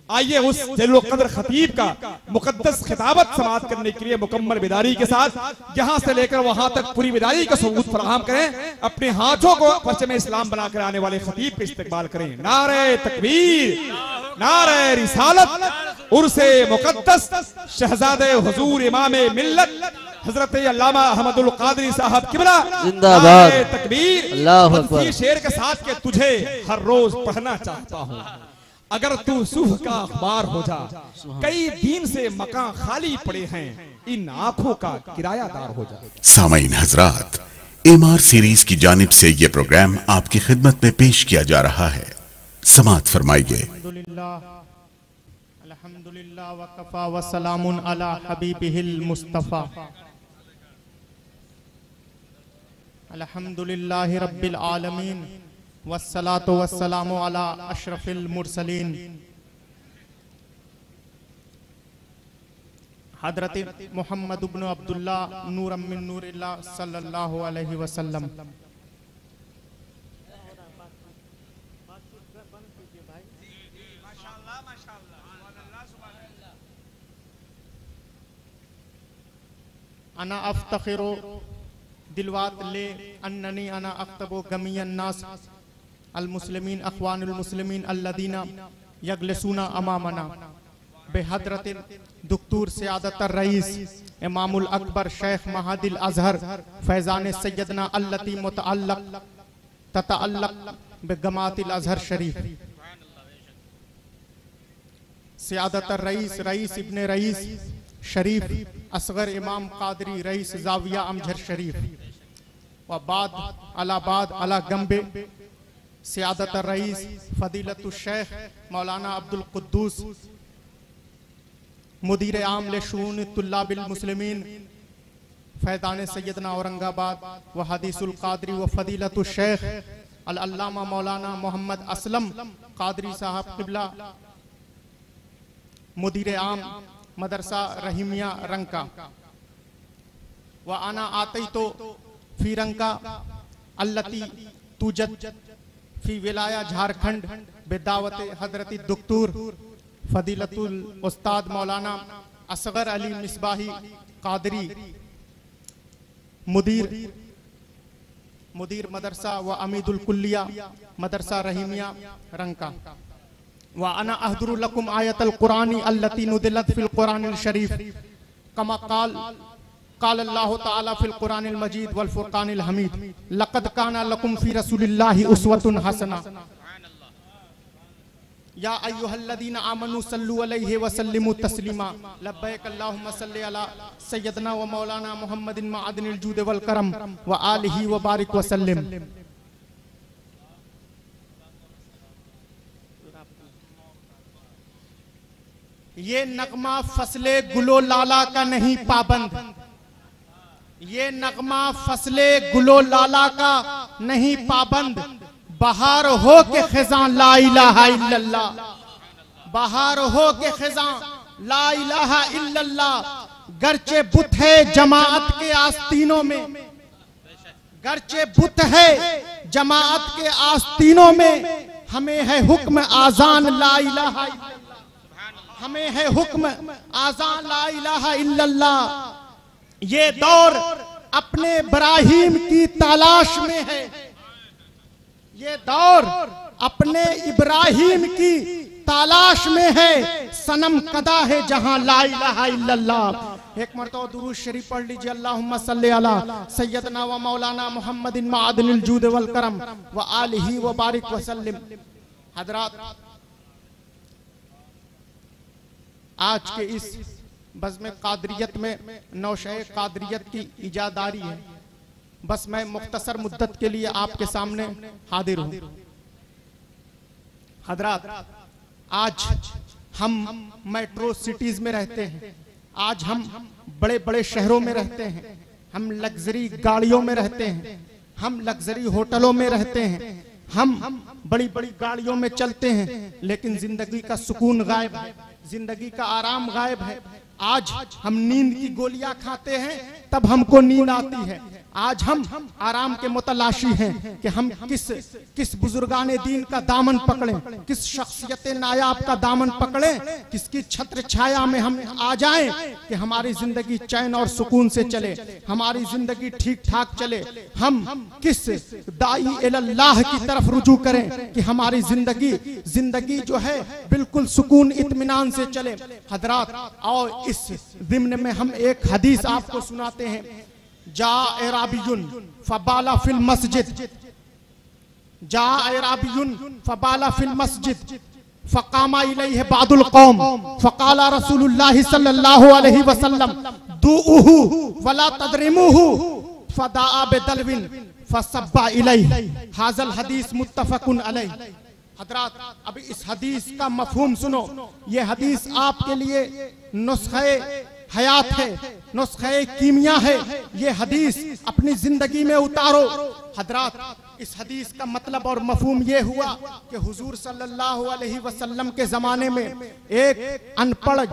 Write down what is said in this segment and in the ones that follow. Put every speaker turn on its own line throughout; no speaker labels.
आइए उस जलील कद्र खतीब का मुकद्दस खिताबत समाअत करने के लिए मुकम्मल बेदारी के साथ यहाँ से लेकर वहां तक पूरी बेदारी का सबूत फराहम करें। अपने हाथों को परचम इस्लाम बनाकर आने वाले खतीब पे इस्तकबाल करें। नारे तकबीर, नारे रिसालत, उर्से मुकद्दस शहजादे हुजूर इमामे मिल्लत हजरत अल्लामा अहमदुल कादरी साहब किबला जिंदाबाद। तकबीर। अल्लाहु अकबर। शेर के साथ के तुझे हर रोज पढ़ना चाहता हूँ, अगर तू सुबह का अखबार हो जा, कई दिन से मकान खाली पड़े हैं, इन आंखों का किरायादार हो जा।
सामईन हजरात, एमआर सीरीज की जानिब से ये प्रोग्राम आपकी खिदमत में पेश किया जा रहा है। समाअत फरमाइए।
अल्हम्दुलिल्लाह व कफा व सलामुन अला हबीबिहिल मुस्तफा। अल्हम्दुलिल्लाहि रब्बिल आलमीन वस्सलातु वस्सलामु अला अशरफिल मुरसलीन हजरत मोहम्मद इब्न अब्दुल्लाह नूरम मिन नूरिल्लाह सल्लल्लाहु अलैहि वसल्लम। अना अफ्तखिरु दिलवात ले अन्ननी अना अख्तबु गमियन नास अल मुस्लिमीन अख्वानुल मुस्लिमीन अल्लदीना यगलसूना अमामना बेहदरत दुक्तूर सियादत रईस इमामुल अकबर शेख महादिल अजहर फैजान सैयदना अल्लती मुतअल्लक ततअल्लक बेगमातिल अजहर शरीफ। सियादत रईस रईस इब्ने रईस शरीफ असगर इमाम कादरी रईस जाविया अमजर शरीफ व बाद अलाबाद अला गंबे सियादत रईस फदीलतु शेख मौलाना अब्दुल कुद्दूस मुदीर आम ले शून तुल्लाबिल मुस्लिमीन फैदान सैयदना औरंगाबाद व हदीसुल कादरी व फदीलतु शेख अल अल्लामा मौलाना मोहम्मद असलम कादरी साहब किबला मुदीर आम मदरसा रहीमिया रंका व आना आती तो फी रंका अल्लती तुजद फी विलाया झारखंड बेदावत हजरती दुक्तूर फदीलतुल उस्ताद मौलाना असगर अली मिसबाही कादरी मुदीर मदरसा व अमीदुल कुल्लिया मदरसा रहीमिया रंका व अना अहदुरु लकुम आयतल कुरानी अल्लती नुदिलत फिल कुरानिल शरीफ कमा काल अल्लाह ताला फिल कुरानिल मजीद वल फुरकानिल हमीद लक़द काना लकुम फी रसूलिल्लाहि उस्वतुन हसना या अय्युहल्लज़ीना आमनू सल्लु अलैहि व सल्लिमू तस्लीमा लब्बैक अल्लाहुम्मा सल्लि अला सय्यदना व मौलाना मुहम्मदिन मअदनिल जूद वल करम व आलिहि व बारिक व सल्लिम। ये नगमा फसले गुलो लाला का नहीं पाबंद, ये नगमा फसले गुलो लाला का नहीं पाबंद, बहार हो के खिज़ां ला इलाहा इल्लल्लाह, बहार हो के खिज़ां ला इलाहा इल्लल्लाह। गरचे बुत है जमाअत के आस्तीनों में, गरचे बुत है जमाअत के आस्तीनों में, हमें है हुक्म आजान ला इलाहा इल्लल्लाह, हमें है हुक्म आजान ला इलाहा इल्लल्लाह। ये दौर अपने इब्राहिम की तलाश में है, ये दौर अपने इब्राहिम की तलाश में है, सनम कदा है जहां ला इलाहा इल्लल्लाह। एक मरतबा दुरूद शरीफ पढ़ लीजिए। अल्लाहुम्मा सल्ली अला सय्यदना व मौलाना मुहम्मदिन मअदनिल जूद वल करम व आलिहि व बारिक व सल्लिम। हजरात, आज के इस बज़्म कादरियत में नौशे कादरियत की इजादारी है। बस मैं मुख्तसर मुद्दत के लिए आपके सामने हाजिर हूं। हजरात, आज हम मेट्रो सिटीज में रहते हैं, आज हम बड़े बड़े शहरों में रहते हैं, हम लग्जरी गाड़ियों में रहते हैं, हम लग्जरी होटलों में रहते हैं, हम बड़ी बड़ी गाड़ियों में चलते हैं, लेकिन जिंदगी का सुकून गायब है, जिंदगी का आराम गायब है। आज हम नींद की गोलियां खाते हैं तब हमको नींद आती है, आज हम आराम के मुतलाशी हैं कि हम किस बुजुर्गाने दीन का दामन पकड़ें, किस शख्सियत नायाब का दामन पकड़ें, किसकी छत्र छाया में हम आ जाएं कि हमारी जिंदगी चैन और सुकून से चले, हमारी जिंदगी ठीक ठाक चले। हम किस दाई इल्लाह की तरफ रुजू करें कि हमारी जिंदगी जो है बिल्कुल सुकून इत्मीनान से चले। हजरात, और इस ज़िम्न में हम एक हदीस आपको सुनाते हैं। जा एराबियुन फबाला फिल मस्जिद, जा एराबियुन फबाला फिल मस्जिद फकामा इलैहि बादुल कौम फकाला रसूलुल्लाह सल्लल्लाहु अलैहि वसल्लम दुउहु वला तदरिमुहु फदाआ बिदलविन फसब्बा इलैहि। हाज़ल हदीस मुत्तफ़क़ुन अलैहि। हज़रात, अभी इस हदीस का मफ़हूम सुनो। ये हदीस आपके लिए नुस्खे हयात है, नुस्खे कीमिया है। ये हदीस अपनी जिंदगी में उतारो। हजरात, इस हदीस का मतलब और मफहूम ये हुआ कि हुजूर सल्लल्लाहु अलैहि वसल्लम के जमाने में एक अनपढ़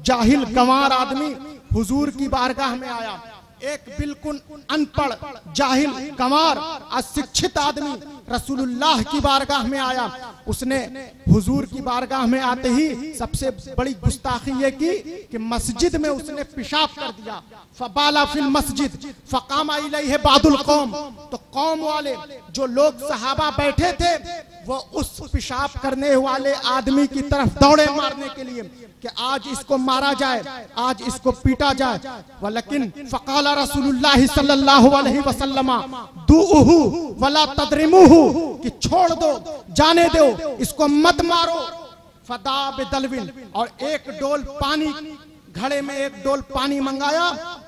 जाहिल गंवार आदमी हुजूर की बारगाह में आया। एक बिल्कुल अनपढ़ जाहिल गंवार अशिक्षित आदमी रसूलुल्लाह की बारगाह में आया। उसने हुजूर की बारगाह में आते ही सबसे बड़ी गुस्ताखी ये की कि मस्जिद में उसने पेशाब कर दिया। फबाला फिल मस्जिद फकामा इलैहि बादुल कौम। तो कौम वाले जो लोग सहाबा बैठे थे वो उस पेशाब करने वाले आदमी की तरफ दौड़े मारने के लिए कि आज इसको मारा जाए, आज इसको पीटा जाए। वलकिन फकाला रसूलुल्लाह सल्लल्लाहु अलैहि वसल्लम दुउहु वला तदरिमुहु, कि छोड़ दो, जाने दो, इसको मत मारो। फदा बिदलविन, और एक डोल पानी, घड़े में एक डोल पानी मंगाया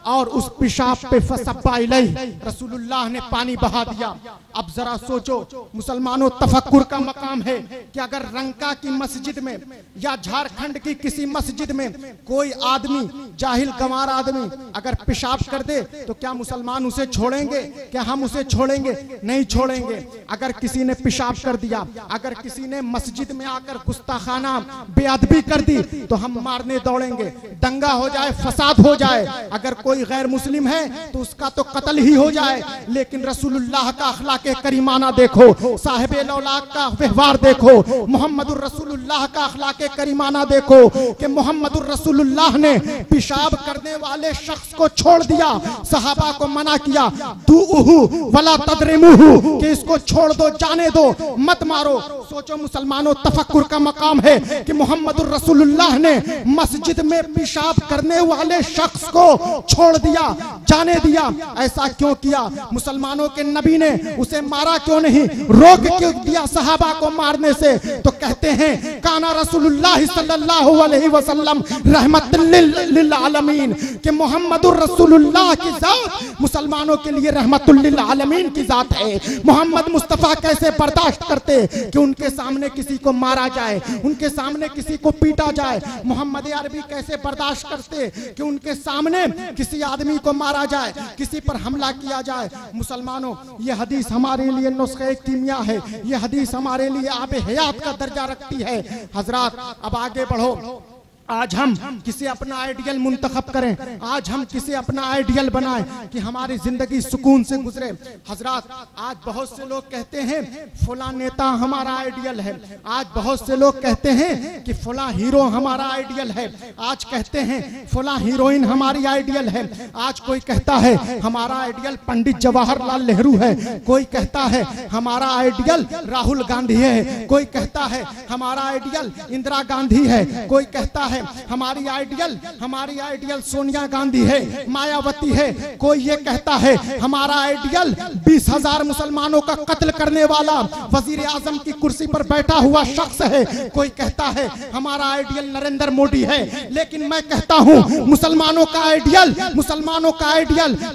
और उस पेशाब पे फसब्बा इलैहि, रसूलुल्लाह ने पानी बहा दिया। अब जरा सोचो मुसलमानों, तफक्कुर का मकाम है कि अगर रंका की मस्जिद में या झारखंड की किसी मस्जिद में कोई आदमी, जाहिल गंवार आदमी अगर पेशाब कर दे तो क्या मुसलमान उसे छोड़ेंगे? क्या हम उसे छोड़ेंगे? नहीं छोड़ेंगे। अगर किसी ने पेशाब कर दिया, अगर किसी ने मस्जिद में आकर गुस्ताखाना बेअदबी कर दी तो हम मारने दौड़ेंगे, दंगा हो जाए, फसाद हो जाए। अगर कोई गैर मुस्लिम है तो उसका तो कत्ल ही हो जाए। लेकिन रसूलुल्लाह का अखलाक करीमाना देखो, साहिब लौलाक का व्यवहार देखो, मोहम्मदुर रसूलुल्लाह का अखलाक करीमाना देखो कि मोहम्मदुर रसूलुल्लाह ने पेशाब करने वाले शख्स को छोड़ दिया, सहाबा को मना किया, दुउहु वला तदरिमुहु, कि इसको छोड़ दो, जाने दो, मत मारो। सोचो मुसलमानों, तफक्कुर का मकाम है कि मोहम्मदुर रसूलुल्लाह ने मस्जिद में पेशाब करने वाले शख्स को छोड़ दिया, जाने दिया। ऐसा क्यों किया? मुसलमानों के नबी ने उसे मारा क्यों नहीं, रोक क्यों दिया सहाबा को मारने से? तो कहते हैं काना रसूलुल्लाह सल्लल्लाहु अलैहि वसल्लम रहमतुल लिल आलमीन, कि मोहम्मदुर रसूलुल्लाह की जात मुसलमानों के लिए रहमतुल लिल आलमीन की जात है। मोहम्मद मुस्तफा कैसे बर्दाश्त करते कि उनके सामने किसी को मारा जाए, उनके सामने किसी को पीटा जाए? मोहम्मद अरबी कैसे बर्दाश्त करते कि उनके सामने किसी आदमी को मारा जाए, किसी पर हमला किया जाए? मुसलमानों, यह हदीस हमारे लिए नुस्खे कीमिया है, यह हदीस हमारे लिए आबे हयात का दर्जा रखती है। हजरात, अब आगे बढ़ो। आज हम किसी अपना आइडियल मुंतखब करें, आज हम किसी अपना आइडियल बनाएं कि हमारी जिंदगी सुकून से गुजरे। हजरात, आज बहुत से लोग कहते हैं फला नेता हमारा आइडियल है, आज बहुत से लोग कहते हैं कि फला हीरो हमारा आइडियल है, आज कहते हैं फला हीरोइन हमारी आइडियल है। आज कोई कहता है हमारा आइडियल पंडित जवाहरलाल नेहरू है, कोई कहता है हमारा आइडियल राहुल गांधी है, कोई कहता है हमारा आइडियल इंदिरा गांधी है, कोई कहता है हमारी आइडियल सोनिया गांधी है, मायावती है, कोई ये कहता है हमारा आइडियल 20,000 मुसलमानों का कत्ल करने वाला वजीर आजम की कुर्सी पर बैठा हुआ शख्स है, कोई कहता है हमारा आइडियल नरेंद्र मोदी है। लेकिन मैं कहता हूं मुसलमानों का आइडियल,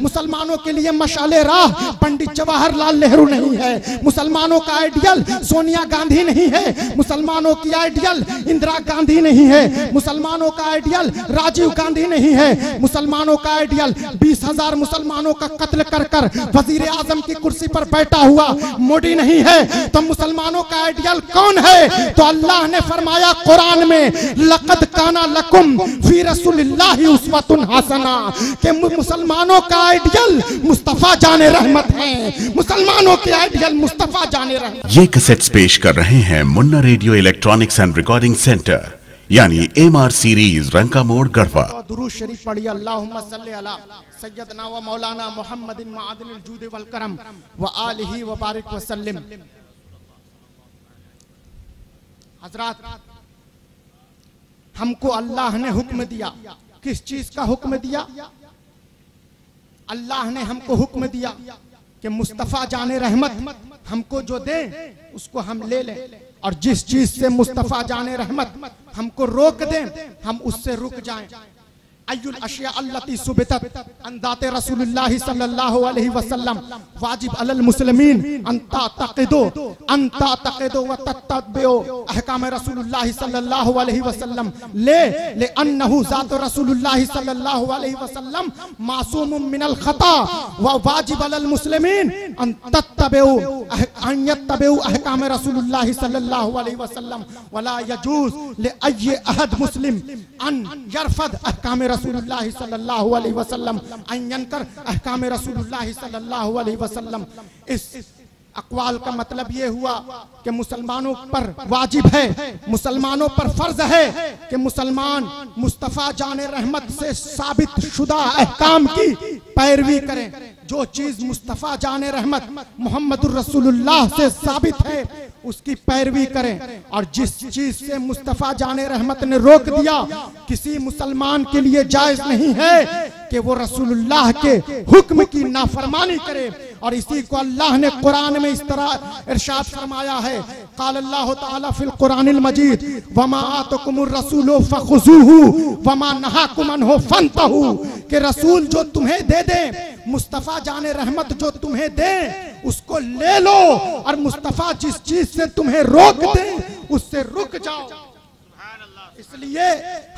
मुसलमानों के लिए मशाले राह पंडित जवाहरलाल नेहरू नहीं है, मुसलमानों का आइडियल सोनिया गांधी नहीं है, मुसलमानों की आइडियल इंदिरा गांधी नहीं है, मुसलमानों का आइडियल राजीव गांधी नहीं है, मुसलमानों का आइडियल 20,000 मुसलमानों का कत्ल कर कर वजीर आजम की कुर्सी पर बैठा हुआ मोदी नहीं है। तो मुसलमानों का आइडियल कौन है? तो अल्लाह ने फरमाया कुरान में, लक़द काना लकुम फी रसूलिल्लाहि उस्वतुन हसना, कि मुसलमानों का आइडियल मुस्तफा जाने रहमत है, मुसलमानों के आइडियल मुस्तफा जाने रहमत।
ये कैसेट्स पेश कर रहे हैं Munna radio electronics and recording centre, यानी एमआर सीरीज, रंका मोड़, गढ़वा।
दुरूद शरीफ पढ़िए, अल्लाहुम्मा सल्ली अला सय्यदना व मौलाना मुहम्मदिन मादिनिल जूद वल करम व आलिहि व बारिक व सल्लिम। हजरात, हमको अल्लाह ने हुक्म दिया, किस चीज का हुक्म दिया? अल्लाह ने हमको हुक्म दिया कि मुस्तफा जाने रहमत हमको जो दे उसको हम ले लें, और जिस चीज से मुस्तफा जाने रहमत हमको रोक दें हम उससे रुक जाएं। अय्युल अशिया अल्लती सुबितत अंदाते रसूलुल्लाह सल्लल्लाहु अलैहि वसल्लम वाजिब अलल मुस्लिमीन अंता तक़िदो व तत्तबिओ अहकाम रसूलुल्लाह सल्लल्लाहु अलैहि वसल्लम ले अन्नहु ज़ात रसूलुल्लाह सल्लल्लाहु अलैहि वसल्लम मासूमुम मिनल खता व वाजिब अलल मुस्लिमीन अन यत्तबिओ अहकाम रसूलुल्लाह सल्लल्लाहु अलैहि वसल्लम वला यजूज़ ले अय्य अहद मुस्लिम अन यरफद अहकाम रसूलुल्लाह सल्लल्लाहु अलैहि वसल्लम अन यनकर अहकाम रसूलुल्लाह सल्लल्लाहु अलैहि वसल्लम। इस अक़वाल का मतलब ये हुआ कि मुसलमानों पर वाजिब है, मुसलमानों पर फर्ज है कि मुसलमान मुस्तफ़ा जाने रहमत से साबित शुदा अहकाम की पैरवी करें। जो चीज मुस्तफ़ा जाने रहमत मोहम्मदुर रसूलुल्लाह से साबित है उसकी पैरवी करें, और जिस चीज से मुस्तफ़ा जाने रहमत ने रोक दिया किसी मुसलमान के लिए जायज नहीं है कि वो रसूलुल्लाह के हुक्म की नाफरमानी करे। और इसी को अल्लाह ने कुरान में इस तरह इरशाद फरमाया है, क़ाल अल्लाह तआला फिल कुरानिल मजीद वमा आतकुमुर रसूलु फखुज़ूहु वमा नहाकुम अन्हु फंतहु, कि रसूल जो तुम्हें दे दे, मुस्तफ़ा जाने रहमत जो तुम्हें दे उसको ले लो, और मुस्तफ़ा जिस चीज से तुम्हें रोक दे उससे रुक जाओ। इसलिए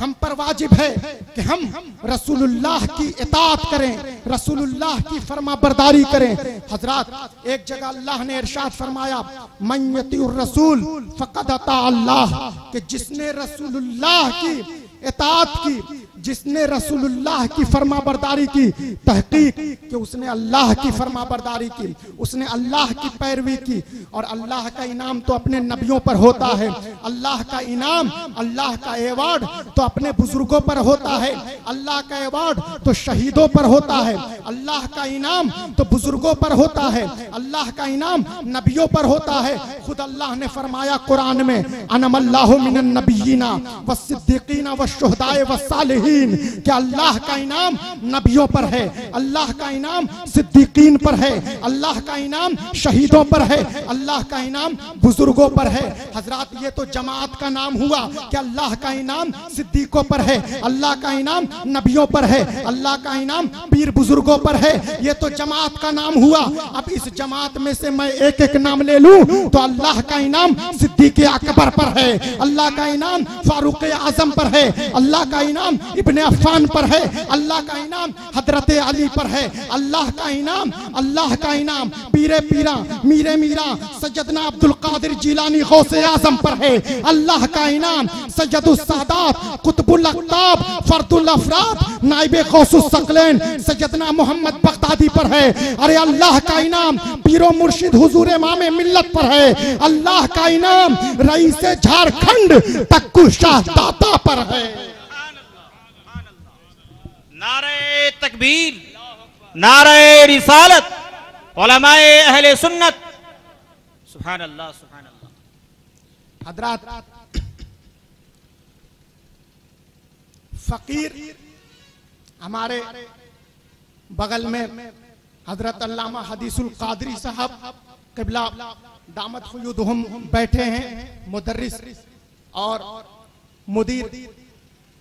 हम पर वाजिब है कि हम रसूलुल्लाह की इताअत करें, रसूलुल्लाह की फरमाबरदारी करें। हजरात, एक जगह अल्लाह ने इरशाद फरमाया, मन यतीउर रसूल फ़क़द अता अल्लाह, कि जिसने रसूलुल्लाह की इताअत की, जिसने रसूलुल्लाह की फरमाबरदारी की, तहकीक कि उसने अल्लाह की फरमाबरदारी की, उसने अल्लाह की पैरवी की। और अल्लाह का इनाम तो अपने नबियों पर होता है, अल्लाह का इनाम, अल्लाह का एवार्ड तो अपने बुजुर्गों पर होता है, अल्लाह का एवार्ड तो शहीदों पर होता है, अल्लाह का इनाम तो बुजुर्गों पर होता है, अल्लाह का इनाम नबियों पर होता है। खुद अल्लाह ने फरमाया कुरान में, अनमल्लाहु मिनन नबिय्यीना वस्सिद्दीकीना वश्शुहदाए वस्सालिहीन, कि अल्लाह का इनाम नबियों पर है, अल्लाह का इनाम सिद्दीकीन पर है, अल्लाह का इनाम शहीदों पर है, अल्लाह का इनाम बुजुर्गों पर है। हजरात, ये तो जमात का नाम हुआ कि अल्लाह का इनाम सिद्दीकों पर है, अल्लाह का इनाम नबियों पर है, अल्लाह का इनाम पीर बुजुर्गों पर है। ये तो जमात का नाम हुआ। अब इस जमात में से मैं एक एक नाम ले लूं तो अल्लाह का इनाम सिद्दीक़ अकबर पर है, अल्लाह का इनाम फारूक आजम पर है, अल्लाह का इनाम इब्ने अफ़्फ़ान पर है, अल्लाह का इनाम हजरत अली पर है, अल्लाह का इनाम पीरे पीरा मीरे मीरा सैयदना अब्दुल कादिर जिलानी गौसे आजम पर है, अल्लाह का इनाम सैयदुस सादात कुतुबुल अक़ताब फर्दुल अफराद नाइबे गौसुस सकलैन सैयदना मोहम्मद बगदादी पर है। अरे अल्लाह का इनाम पीरो मुर्शिद हुजूर इमाम मिल्लत पर है, अल्लाह का इनाम रईस झारखंड तक्कू शाह दाता पर है।
नारे तकबीर, नारे रिसालत, उलमाए अहले सुन्नत, सुभान अल्लाह सुभान अल्लाह।
हजरात, फकीर हमारे बगल में हजरत अल्लामा हदीसुल कादरी साहब क़िबला दामत फ़ुयूदहुम बैठे हैं, मुदर्रिस और मुदीर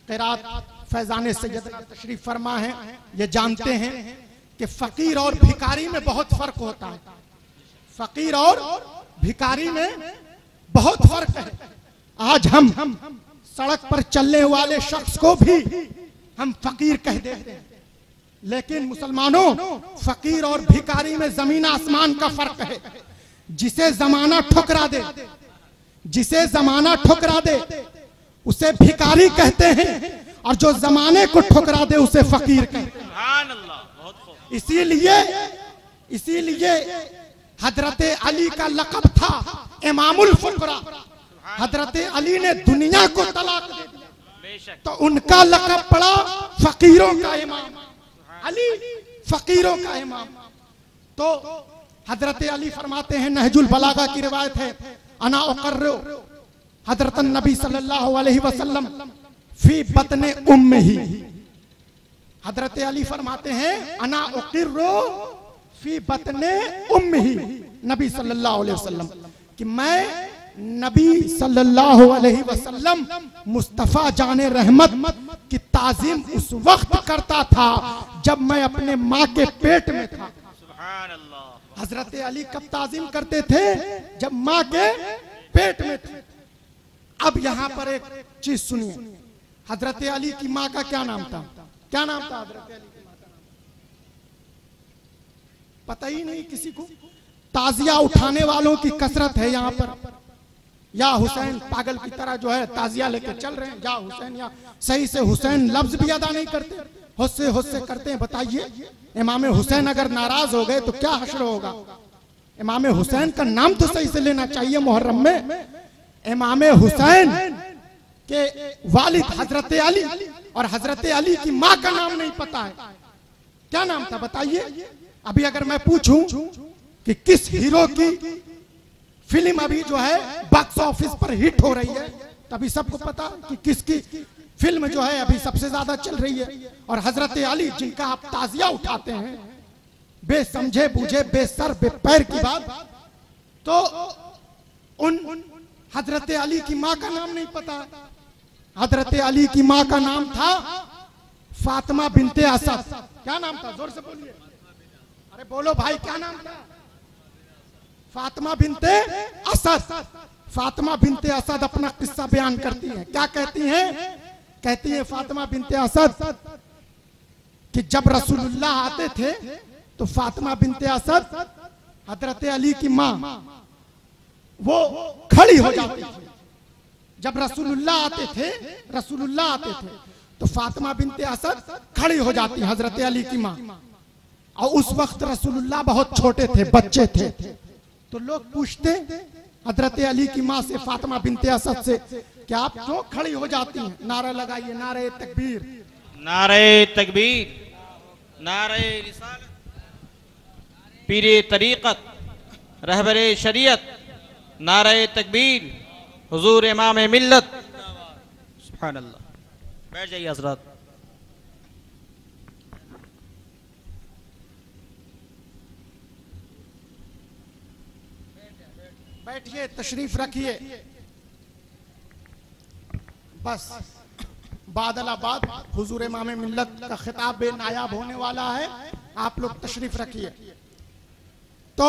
क़िरात फैज़ान सैयदना तशरीफ फरमा है। ये जानते हैं कि फकीर और भिखारी में बहुत फर्क होता है, फकीर और भिखारी में बहुत फर्क है। आज हम सड़क पर चलने वाले शख्स को भी हम फकीर कह देते हैं। लेकिन मुसलमानों, फकीर और भिखारी में जमीन आसमान का फर्क है। जिसे जमाना ठुकरा दे, जिसे जमाना ठुकरा दे उसे भिखारी कहते हैं, और जो जमाने को ठुकरा दे उसे फकीर कहते हैं। इसीलिए हजरत अली का लक़ब था इमामुल फुकरा। हजरत अली ने दुनिया को तलाक दे दिया तो उनका लक़ब पड़ा फकीरों का इमाम। अली फकीरों का इमाम। तो हजरत अली फरमाते हैं, नहजुल बलागा की रिवायत है, अना उकर्रो हजरत नबी सल्लल्लाहु अलैहि वसल्लम फी बतने उम्मिही। हजरत अली फरमाते हैं, अना उकर्रो फी बतने उम्मिही, नबी सल्लल्लाहु अलैहि वसल्लम, कि मैं नबी सल्लल्लाहु अलैहि वसल्लम मुस्तफा जाने रहमत की ताजीम उस वक्त करता था जब मैं अपने माँ के पेट में था। हजरत अली कब ताजीम करते थे? जब माँ के पेट में थे। अब यहाँ पर एक चीज सुनिए, हजरत अली की माँ का क्या नाम था? क्या नाम था हजरत अली की माँ का? पता ही नहीं किसी को। ताजिया उठाने वालों की कसरत है यहाँ पर। या हुसैन पागल की तरह जो है ताजिया लेके चल रहे हैं, या हुसैन, या सही से हुसैन लफ्ज भी अदा नहीं करते, हुस्से करते हैं। बताइए, इमाम हुसैन अगर नाराज हो गए तो क्या हश्र होगा? इमाम हुसैन का नाम तो सही से लेना चाहिए मुहर्रम में। इमाम हुसैन के वालिद हजरत अली और हजरत अली की माँ का नाम नहीं पता है। क्या नाम था बताइए? अभी अगर मैं पूछूं कि किस हीरो की फिल्म अभी जो है बॉक्स ऑफिस पर हिट हो रही है, तभी सबको पता कि किसकी फिल्म जो है अभी सबसे ज्यादा चल रही है। और हजरत अली जिनका आप ताजिया उठाते हैं, बेसमझे बूझे बेसर बेपैर की बात, तो उन हजरत अली की माँ का नाम नहीं पता। हजरत अली की माँ का नाम था फातिमा बिनते असद। क्या नाम था? जोर से बोलिए, अरे बोलो भाई, क्या नाम था? फातिमा बिनते असद। फातिमा बिनते असद अपना किस्सा बयान करती हैं। क्या कहती हैं? कहती हैं फातिमा बिनते असद कि जब रसूलुल्लाह आते थे तो फातिमा बिनते असद, हजरत अली की माँ, वो खड़ी हो जाती थी। जब रसूलुल्लाह आते थे तो फातिमा बिनते असद खड़ी हो जाती, हजरत अली की माँ। और उस वक्त रसूलुल्लाह बहुत छोटे थे, बच्चे थे। तो लोग पूछते हजरत अली की माँ से, फातिमा बिनते असद से, कि आप क्यों खड़ी हो जाती हैं? नारा लगाइए, नारे तकबीर,
नारे तकबीर, नारे रिसालत, पीरे तरीक़त, रहबरे शरीयत, नारे तकबीर, हुजूर इमाम मिल्लत। सुभान अल्लाह। बैठ जाइए हजरत।
बैठिए, तशरीफ रखिए। बस बादलाबाद हुजूर इमाम मिल्लत का खिताब बेनायाब होने वाला है, आप लोग तशरीफ रखिए। तो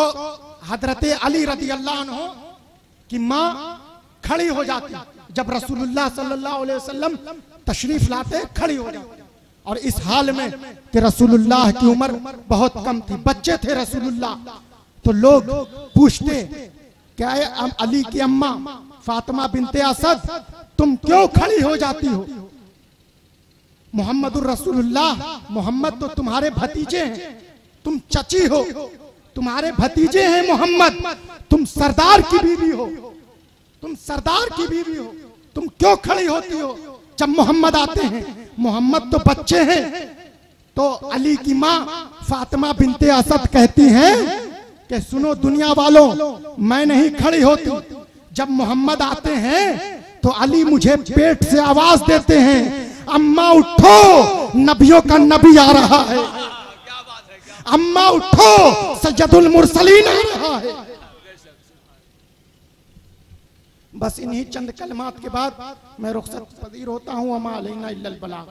हजरत अली रज़ी अल्लाह अन्हु की माँ खड़ी हो जाती जब रसूलुल्लाह सल्लल्लाहु अलैहि वसल्लम तशरीफ लाते, खड़ी हो जाती। और इस हाल में कि रसूलुल्लाह की उम्र बहुत कम थी, बच्चे थे रसूलुल्लाह। तो लोग पूछते, क्या अली की अम्मा फातिमा बिनते असद, तुम क्यों खड़ी हो जाती हो? मोहम्मदुर रसूलुल्लाह, मोहम्मद तो तुम्हारे भतीजे हैं, तुम चची हो, तुम्हारे भतीजे हैं मोहम्मद, तुम सरदार की बीवी हो, तुम सरदार की बीवी हो, तुम क्यों खड़ी होती हो जब मोहम्मद आते हैं? मोहम्मद तो बच्चे हैं। तो अली की माँ फातिमा बिनते असद कहती हैं कि सुनो दुनिया वालों, मैं नहीं खड़ी होती। जब मोहम्मद आते हैं तो अली मुझे पेट से आवाज देते हैं, अम्मा उठो, नबियों का नबी आ रहा है, अम्मा उठो, सैयदुल मुरसलीन आ रहा है। बस इन्हीं चंद कलमात के बाद मैं रुखसत पजीर होता हूँ। अमा अलैना इल्लल बलाग।